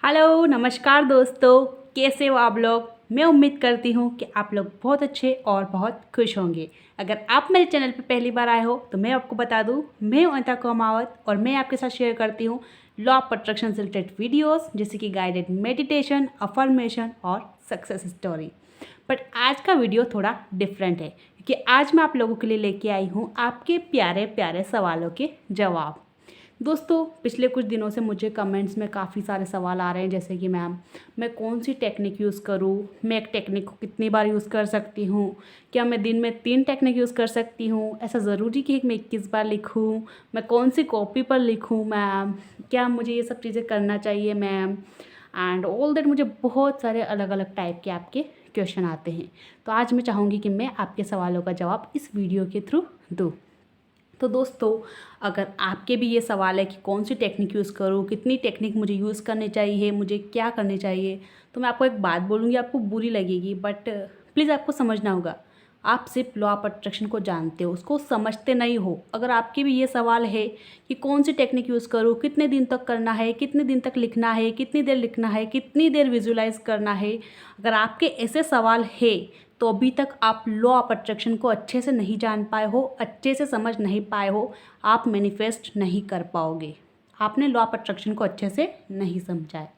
Hello नमस्कार दोस्तों, कैसे हो आप लोग। मैं उम्मीद करती हूँ कि आप लोग बहुत अच्छे और बहुत खुश होंगे। अगर आप मेरे चैनल पर पहली बार आए हो तो मैं आपको बता दूँ, मैं हूं अनिता कुमावत और मैं आपके साथ शेयर करती हूँ लॉ ऑफ अट्रैक्शन से रिलेटेड वीडियोस, जैसे कि गाइडेड मेडिटेशन, अफर्मेशन और सक्सेस स्टोरी। बट आज का वीडियो थोड़ा डिफरेंट है क्योंकि आज मैं आप लोगों के लिए लेके आई हूँ आपके प्यारे प्यारे सवालों के जवाब। दोस्तों, पिछले कुछ दिनों से मुझे कमेंट्स में काफ़ी सारे सवाल आ रहे हैं, जैसे कि मैम मैं कौन सी टेक्निक यूज़ करूँ, मैं एक टेक्निक को कितनी बार यूज़ कर सकती हूँ, क्या मैं दिन में 3 टेक्निक यूज़ कर सकती हूँ, ऐसा ज़रूरी कि मैं 21 बार लिखूँ, मैं कौन सी कॉपी पर लिखूँ मैम, क्या मुझे ये सब चीज़ें करना चाहिए मैम, एंड ऑल दैट। मुझे बहुत सारे अलग अलग टाइप के आपके क्वेश्चन आते हैं। तो आज मैं चाहूँगी कि मैं आपके सवालों का जवाब इस वीडियो के थ्रू दूँ। तो दोस्तों, अगर आपके भी ये सवाल है कि कौन सी टेक्निक यूज़ करूँ, कितनी टेक्निक मुझे यूज़ करनी चाहिए, मुझे क्या करनी चाहिए, तो मैं आपको एक बात बोलूँगी, आपको बुरी लगेगी, बट प्लीज़ आपको समझना होगा। आप सिर्फ लॉ ऑफ अट्रैक्शन को जानते हो, उसको समझते नहीं हो। अगर आपके भी ये सवाल है कि कौन सी टेक्निक यूज़ करूँ, कितने दिन तक करना है, कितने दिन तक लिखना है, कितनी देर लिखना है, कितनी देर विजुलाइज करना है, अगर आपके ऐसे सवाल है तो अभी तक आप लॉ ऑफ अट्रैक्शन को अच्छे से नहीं जान पाए हो, अच्छे से समझ नहीं पाए हो, आप मैनिफेस्ट नहीं कर पाओगे। आपने लॉ ऑफ अट्रैक्शन को अच्छे से नहीं समझा है।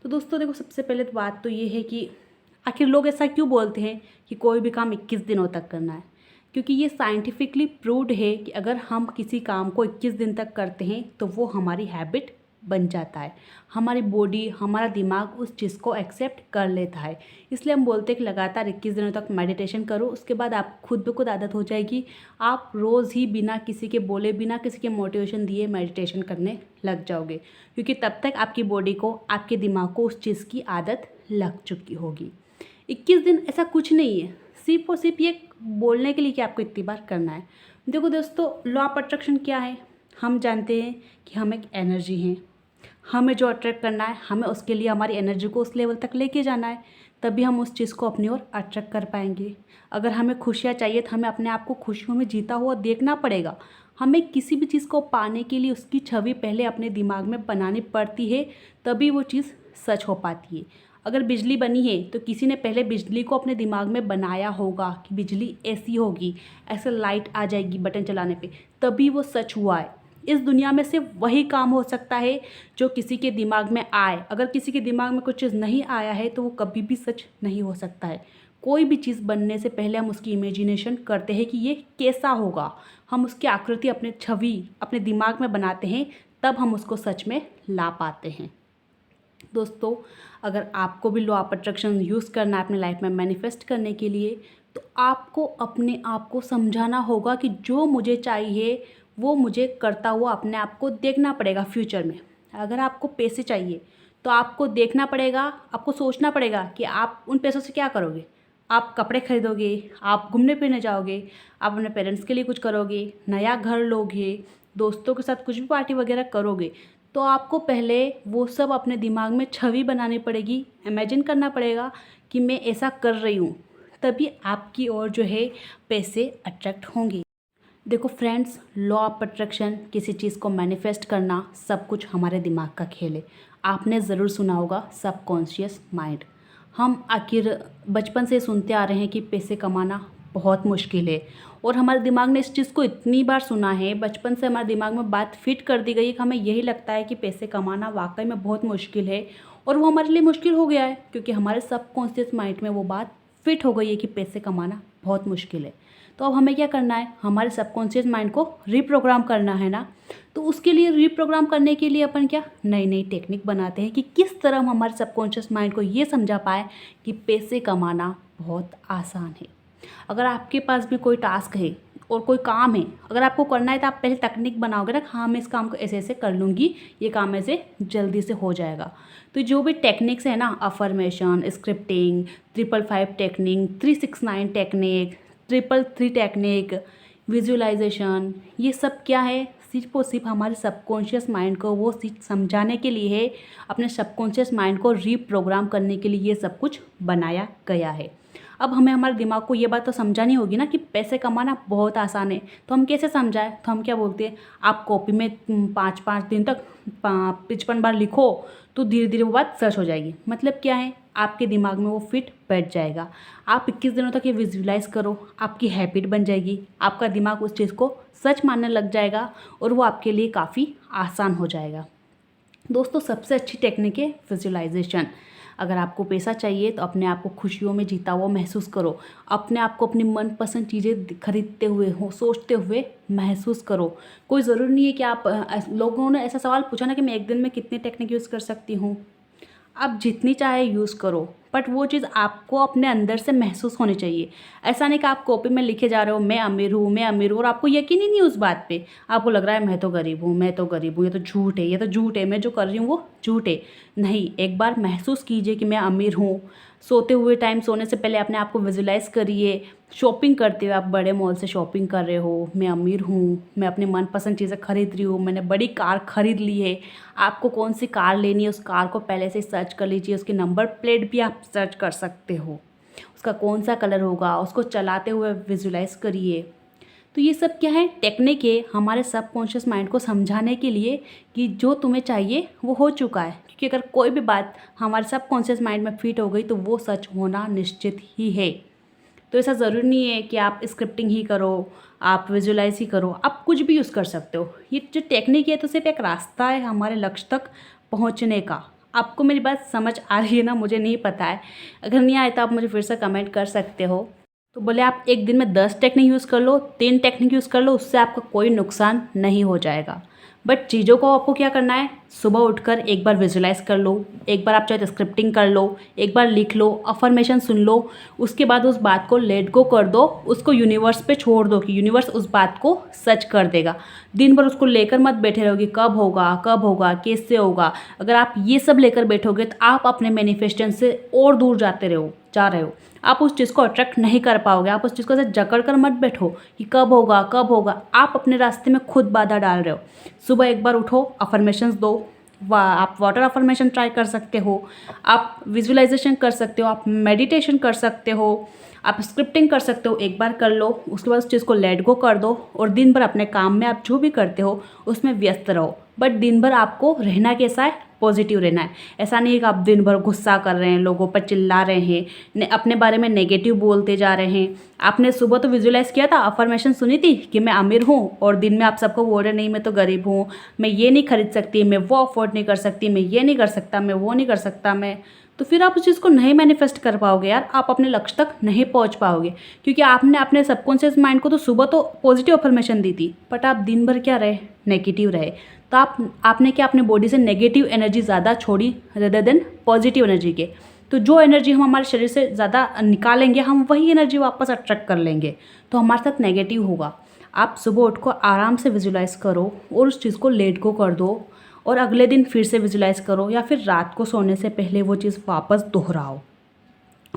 तो दोस्तों देखो, सबसे पहले तो बात तो ये है कि आखिर लोग ऐसा क्यों बोलते हैं कि कोई भी काम 21 दिनों तक करना है। क्योंकि ये साइंटिफिकली प्रूव्ड है कि अगर हम किसी काम को 21 दिन तक करते हैं तो वो हमारी हैबिट बन जाता है। हमारी बॉडी, हमारा दिमाग उस चीज़ को एक्सेप्ट कर लेता है। इसलिए हम बोलते हैं कि लगातार 21 दिनों तक मेडिटेशन करो, उसके बाद आप खुद ब खुद आदत हो जाएगी। आप रोज़ ही बिना किसी के बोले, बिना किसी के मोटिवेशन दिए मेडिटेशन करने लग जाओगे, क्योंकि तब तक आपकी बॉडी को, आपके दिमाग को उस चीज़ की आदत लग चुकी होगी। 21 दिन ऐसा कुछ नहीं है, सिर्फ और सिर्फ ये बोलने के लिए कि आपको इतनी बार करना है। देखो दोस्तों, लॉ ऑफ अट्रैक्शन क्या है, हम जानते हैं कि हम एक एनर्जी हैं। हमें जो अट्रैक्ट करना है, हमें उसके लिए हमारी एनर्जी को उस लेवल तक लेके जाना है, तभी हम उस चीज़ को अपनी ओर अट्रैक्ट कर पाएंगे। अगर हमें खुशियाँ चाहिए तो हमें अपने आप को खुशियों में जीता हुआ देखना पड़ेगा। हमें किसी भी चीज़ को पाने के लिए उसकी छवि पहले अपने दिमाग में बनानी पड़ती है, तभी वो चीज़ सच हो पाती है। अगर बिजली बनी है तो किसी ने पहले बिजली को अपने दिमाग में बनाया होगा कि बिजली ऐसी होगी, ऐसे लाइट आ जाएगी बटन चलाने पे, तभी वो सच हुआ है। इस दुनिया में सिर्फ वही काम हो सकता है जो किसी के दिमाग में आए। अगर किसी के दिमाग में कुछ चीज़ नहीं आया है तो वो कभी भी सच नहीं हो सकता है। कोई भी चीज़ बनने से पहले हम उसकी इमेजिनेशन करते हैं कि ये कैसा होगा, हम उसकी आकृति, अपने छवि अपने दिमाग में बनाते हैं, तब हम उसको सच में ला पाते हैं। दोस्तों, अगर आपको भी लॉ ऑफ अट्रैक्शन यूज़ करना है अपने लाइफ में मैनिफेस्ट करने के लिए, तो आपको अपने आप को समझाना होगा कि जो मुझे चाहिए वो मुझे करता हुआ अपने आप को देखना पड़ेगा फ्यूचर में। अगर आपको पैसे चाहिए तो आपको देखना पड़ेगा, आपको सोचना पड़ेगा कि आप उन पैसों से क्या करोगे। आप कपड़े खरीदोगे, आप घूमने फिरने जाओगे, आप अपने पेरेंट्स के लिए कुछ करोगे, नया घर लोगे, दोस्तों के साथ कुछ भी पार्टी वगैरह करोगे, तो आपको पहले वो सब अपने दिमाग में छवि बनानी पड़ेगी, इमेजिन करना पड़ेगा कि मैं ऐसा कर रही हूँ, तभी आपकी ओर जो है पैसे अट्रैक्ट होंगे। देखो फ्रेंड्स, लॉ ऑफ अट्रैक्शन, किसी चीज़ को मैनिफेस्ट करना, सब कुछ हमारे दिमाग का खेल है। आपने ज़रूर सुना होगा सबकॉन्शियस माइंड। हम आखिर बचपन से सुनते आ रहे हैं कि पैसे कमाना बहुत मुश्किल है, और हमारे दिमाग ने इस चीज़ को इतनी बार सुना है, बचपन से हमारे दिमाग में बात फिट कर दी गई है कि हमें यही लगता है कि पैसे कमाना वाकई में बहुत मुश्किल है, और वो हमारे लिए मुश्किल हो गया है क्योंकि हमारे सबकॉन्शियस माइंड में वो बात फिट हो गई है कि पैसे कमाना बहुत मुश्किल है। तो अब हमें क्या करना है, हमारे सबकॉन्शियस माइंड को रीप्रोग्राम करना है ना। तो उसके लिए, रीप्रोग्राम करने के लिए अपन क्या नई नई टेक्निक बनाते हैं कि किस तरह हम हमारे सबकॉन्शियस माइंड को ये समझा पाए कि पैसे कमाना बहुत आसान है। अगर आपके पास भी कोई टास्क है और कोई काम है, अगर आपको करना है तो आप पहले तकनीक बनाओगे ना, हाँ मैं इस काम को ऐसे ऐसे कर लूँगी, ये काम ऐसे जल्दी से हो जाएगा। तो जो भी टेक्निक्स है ना, affirmation, scripting, 555 technique, 369 technique, 333 technique, visualisation, ये सब क्या है, सिर्फ और सिर्फ हमारे सबकॉन्शियस माइंड को वो चीज़ समझाने के लिए है, अपने सबकॉन्शियस माइंड को रीप्रोग्राम करने के लिए ये सब कुछ बनाया गया है। अब हमें हमारे दिमाग को ये बात तो समझानी होगी ना कि पैसे कमाना बहुत आसान है, तो हम कैसे समझाएं। तो हम क्या बोलते हैं, आप कॉपी में 5-5 दिन तक 55 बार लिखो तो धीरे धीरे वो बात सच हो जाएगी। मतलब क्या है, आपके दिमाग में वो फिट बैठ जाएगा। आप 21 दिनों तक ये विजुलाइज करो, आपकी हैबिट बन जाएगी, आपका दिमाग उस चीज़ को सच मानने लग जाएगा और वो आपके लिए काफ़ी आसान हो जाएगा। दोस्तों, सबसे अच्छी टेक्निक है विजुलाइजेशन। अगर आपको पैसा चाहिए तो अपने आप को खुशियों में जीता हुआ महसूस करो। अपने आप को अपनी मनपसंद चीज़ें खरीदते हुए हो, सोचते हुए महसूस करो। कोई ज़रूरी नहीं है कि आप लोगों ने ऐसा सवाल पूछा ना कि मैं एक दिन में कितनी टेक्निक यूज़ कर सकती हूँ। आप जितनी चाहे यूज़ करो, बट वो चीज़ आपको अपने अंदर से महसूस होनी चाहिए। ऐसा नहीं कि आप कॉपी में लिखे जा रहे हो मैं अमीर हूँ, मैं अमीर हूँ, और आपको यकीन ही नहीं उस बात पे। आपको लग रहा है मैं तो गरीब हूँ, मैं तो गरीब हूँ, ये तो झूठ है, ये तो झूठ है, मैं जो कर रही हूँ वो झूठ है। नहीं, एक बार महसूस कीजिए कि मैं अमीर हूँ। सोते हुए टाइम, सोने से पहले अपने आप को विजुलाइज करिए। शॉपिंग करते हुए, आप बड़े मॉल से शॉपिंग कर रहे हो, मैं अमीर हूँ, मैं अपनी मनपसंद चीज़ें खरीद रही हूँ, मैंने बड़ी कार खरीद ली है। आपको कौन सी कार लेनी है, उस कार को पहले से सर्च कर लीजिए। उसकी नंबर प्लेट भी आप सर्च कर सकते हो, उसका कौन सा कलर होगा, उसको चलाते हुए विजुलाइज करिए। तो ये सब क्या है, टेक्निक है हमारे सबकॉन्शियस माइंड को समझाने के लिए कि जो तुम्हें चाहिए वो हो चुका है। क्योंकि अगर कोई भी बात हमारे सबकॉन्शियस माइंड में फिट हो गई तो वो सच होना निश्चित ही है। तो ऐसा ज़रूरी नहीं है कि आप स्क्रिप्टिंग ही करो, आप विजुलाइज ही करो, आप कुछ भी यूज़ कर सकते हो। ये जो टेक्निक है तो सिर्फ एक रास्ता है हमारे लक्ष्य तक पहुंचने का। आपको मेरी बात समझ आ रही है ना, मुझे नहीं पता है। अगर नहीं आए तो आप मुझे फिर से कमेंट कर सकते हो। तो बोले आप एक दिन में 10 टेक्निक यूज़ कर लो, 3 टेक्निक यूज़ कर लो, उससे आपका कोई नुकसान नहीं हो जाएगा। बट चीज़ों को आपको क्या करना है, सुबह उठकर एक बार विजुलाइज कर लो, एक बार आप चाहे तो स्क्रिप्टिंग कर लो, एक बार लिख लो, अफर्मेशन सुन लो। उसके बाद उस बात को लेट गो कर दो, उसको यूनिवर्स पे छोड़ दो कि यूनिवर्स उस बात को सच कर देगा। दिन भर उसको लेकर मत बैठे रहोगे, कब होगा कब होगा, कैसे होगा। अगर आप ये सब लेकर बैठोगे तो आप अपने मैनिफेस्टेशन से और दूर जा रहे हो। आप उस चीज़ को अट्रैक्ट नहीं कर पाओगे। आप उस चीज़ को ऐसे जकड़ कर मत बैठो कि कब होगा कब होगा। आप अपने रास्ते में खुद बाधा डाल रहे हो। सुबह एक बार उठो, अफर्मेशंस दो। आप वाटर अफर्मेशन ट्राई कर सकते हो, आप विजुअलाइजेशन कर सकते हो, आप मेडिटेशन कर सकते हो, आप स्क्रिप्टिंग कर सकते हो। एक बार कर लो, उसके बाद उस चीज़ को लेट गो कर दो और दिन भर अपने काम में आप जो भी करते हो उसमें व्यस्त रहो। बट दिन भर आपको रहना कैसा है, पॉजिटिव रहना है। ऐसा नहीं है कि आप दिन भर गुस्सा कर रहे हैं, लोगों पर चिल्ला रहे हैं, अपने बारे में नेगेटिव बोलते जा रहे हैं। आपने सुबह तो विजुअलाइज किया था, अफर्मेशन सुनी थी कि मैं अमीर हूँ, और दिन में आप सबको बोल रहे नहीं मैं तो गरीब हूँ, मैं ये नहीं खरीद सकती, मैं वो अफोर्ड नहीं कर सकती, मैं ये नहीं कर सकता, मैं वो नहीं कर सकता। तो फिर आप उस चीज़ को नहीं मैनिफेस्ट कर पाओगे यार, आप अपने लक्ष्य तक नहीं पहुंच पाओगे। क्योंकि आपने अपने सबकॉन्शियस माइंड को तो सुबह तो पॉजिटिव अफर्मेशन दी थी, बट आप दिन भर क्या रहे, नेगेटिव रहे। तो आपने क्या अपने बॉडी से नेगेटिव एनर्जी ज़्यादा छोड़ी रेदर देन पॉजिटिव एनर्जी के। तो जो एनर्जी हम हमारे शरीर से ज़्यादा निकालेंगे, हम वही एनर्जी वापस अट्रैक्ट कर लेंगे। तो हमारे साथ नेगेटिव होगा। आप सुबह उठ को आराम से विजुलाइज करो और उस चीज़ को लेट को कर दो, और अगले दिन फिर से विजुलाइज करो, या फिर रात को सोने से पहले वो चीज़ वापस दोहराओ।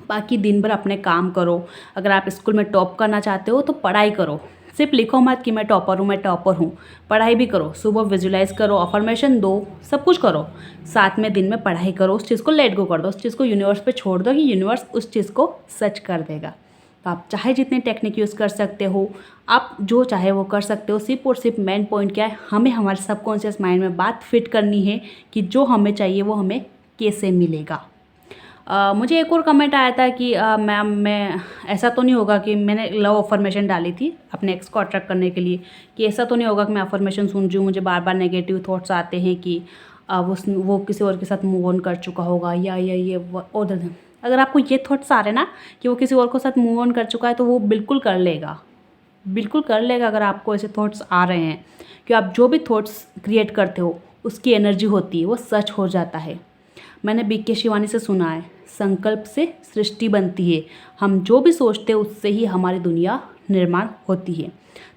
बाकी दिन भर अपने काम करो। अगर आप स्कूल में टॉप करना चाहते हो तो पढ़ाई करो, सिर्फ लिखो मत कि मैं टॉपर हूँ, मैं टॉपर हूँ। पढ़ाई भी करो, सुबह विजुलाइज करो, अफर्मेशन दो, सब कुछ करो। साथ में दिन में पढ़ाई करो, उस चीज़ को लेट गो कर दो, उस चीज़ को यूनिवर्स पे छोड़ दो कि यूनिवर्स उस चीज़ को सच कर देगा। तो आप चाहे जितनी टेक्निक यूज़ कर सकते हो, आप जो चाहे वो कर सकते हो। सिर्फ और सिर्फ मेन पॉइंट क्या है, हमें हमारे सबकॉन्शियस माइंड में बात फिट करनी है कि जो हमें चाहिए वो हमें कैसे मिलेगा। मुझे एक और कमेंट आया था कि मैम मैं ऐसा तो नहीं होगा कि मैंने लव अफर्मेशन डाली थी अपने एक्स को अट्रैक्ट करने के लिए, कि ऐसा तो नहीं होगा कि मैं अफर्मेशन सुन रही हूँ, मुझे बार बार नेगेटिव थॉट्स आते हैं कि वो किसी और के साथ मूव ऑन कर चुका होगा, या ये और। अगर आपको ये थॉट्स आ रहे हैं ना कि वो किसी और के साथ मूव ऑन कर चुका है, तो वो बिल्कुल कर लेगा, बिल्कुल कर लेगा। अगर आपको ऐसे थॉट्स आ रहे हैं, कि आप जो भी थॉट्स क्रिएट करते हो उसकी एनर्जी होती है, वो सच हो जाता है। मैंने बीके शिवानी से सुना है, संकल्प से सृष्टि बनती है। हम जो भी सोचते हैं उससे ही हमारी दुनिया निर्माण होती है।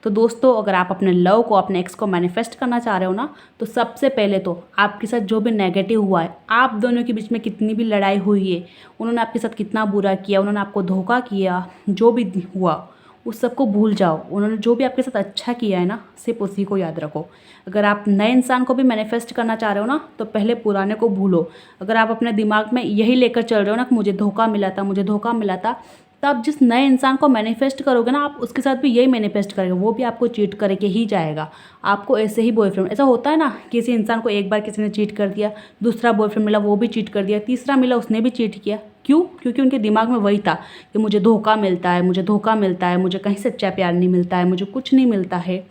तो दोस्तों, अगर आप अपने लव को, अपने एक्स को मैनिफेस्ट करना चाह रहे हो ना, तो सबसे पहले तो आपके साथ जो भी नेगेटिव हुआ है, आप दोनों के बीच में कितनी भी लड़ाई हुई है, उन्होंने आपके साथ कितना बुरा किया, उन्होंने आपको धोखा किया, जो भी हुआ उस सबको भूल जाओ। उन्होंने जो भी आपके साथ अच्छा किया है ना, सिर्फ उसी को याद रखो। अगर आप नए इंसान को भी मैनिफेस्ट करना चाह रहे हो ना, तो पहले पुराने को भूलो। अगर आप अपने दिमाग में यही लेकर चल रहे हो ना कि मुझे धोखा मिला था, मुझे धोखा मिला था, तो आप जिस नए इंसान को मैनिफेस्ट करोगे ना, आप उसके साथ भी यही मैनिफेस्ट करेंगे, वो भी आपको चीट करके ही जाएगा। आपको ऐसे ही बॉयफ्रेंड, ऐसा होता है ना, किसी इंसान को एक बार किसी ने चीट कर दिया, दूसरा बॉयफ्रेंड मिला वो भी चीट कर दिया, तीसरा मिला उसने भी चीट किया। क्यों? क्योंकि उनके दिमाग में वही था कि मुझे धोखा मिलता है, मुझे धोखा मिलता है, मुझे कहीं सच्चा प्यार नहीं मिलता है, मुझे कुछ नहीं मिलता है।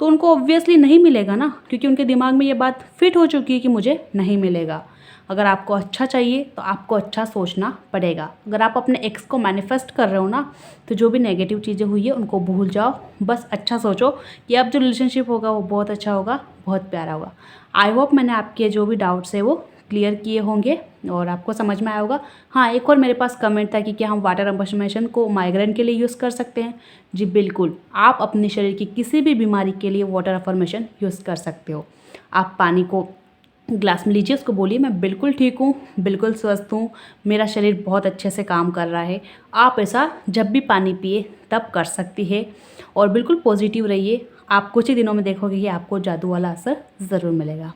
तो उनको ऑब्वियसली नहीं मिलेगा ना, क्योंकि उनके दिमाग में ये बात फिट हो चुकी है कि मुझे नहीं मिलेगा। अगर आपको अच्छा चाहिए तो आपको अच्छा सोचना पड़ेगा। अगर आप अपने एक्स को मैनिफेस्ट कर रहे हो ना, तो जो भी नेगेटिव चीज़ें हुई है उनको भूल जाओ, बस अच्छा सोचो कि अब जो रिलेशनशिप होगा वो बहुत अच्छा होगा, बहुत प्यारा होगा। आई होप मैंने आपके जो भी डाउट्स है वो क्लियर किए होंगे और आपको समझ में आया होगा। हाँ, एक और मेरे पास कमेंट था कि क्या हम वाटर अफर्मेशन को माइग्रेन के लिए यूज़ कर सकते हैं। जी बिल्कुल, आप अपने शरीर की किसी भी बीमारी के लिए वाटर अफर्मेशन यूज़ कर सकते हो। आप पानी को ग्लास में लीजिए, उसको बोलिए मैं बिल्कुल ठीक हूँ, बिल्कुल स्वस्थ हूँ, मेरा शरीर बहुत अच्छे से काम कर रहा है। आप ऐसा जब भी पानी पिए तब कर सकती है और बिल्कुल पॉजिटिव रहिए। आप कुछ ही दिनों में देखोगे कि आपको जादू वाला असर ज़रूर मिलेगा।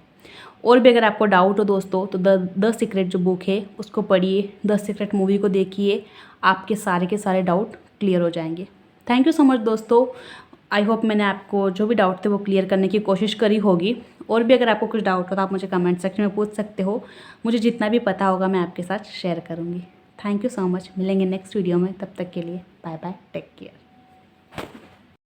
और भी अगर आपको डाउट हो दोस्तों, तो द सीक्रेट जो बुक है उसको पढ़िए, द सीक्रेट मूवी को देखिए, आपके सारे के सारे डाउट क्लियर हो जाएंगे। थैंक यू सो मच दोस्तों। आई होप मैंने आपको जो भी डाउट थे वो क्लियर करने की कोशिश करी होगी। और भी अगर आपको कुछ डाउट हो तो आप मुझे कमेंट सेक्शन में पूछ सकते हो। मुझे जितना भी पता होगा मैं आपके साथ शेयर करूँगी। Thank you so much. मिलेंगे नेक्स्ट वीडियो में, तब तक के लिए बाय बाय, टेक केयर।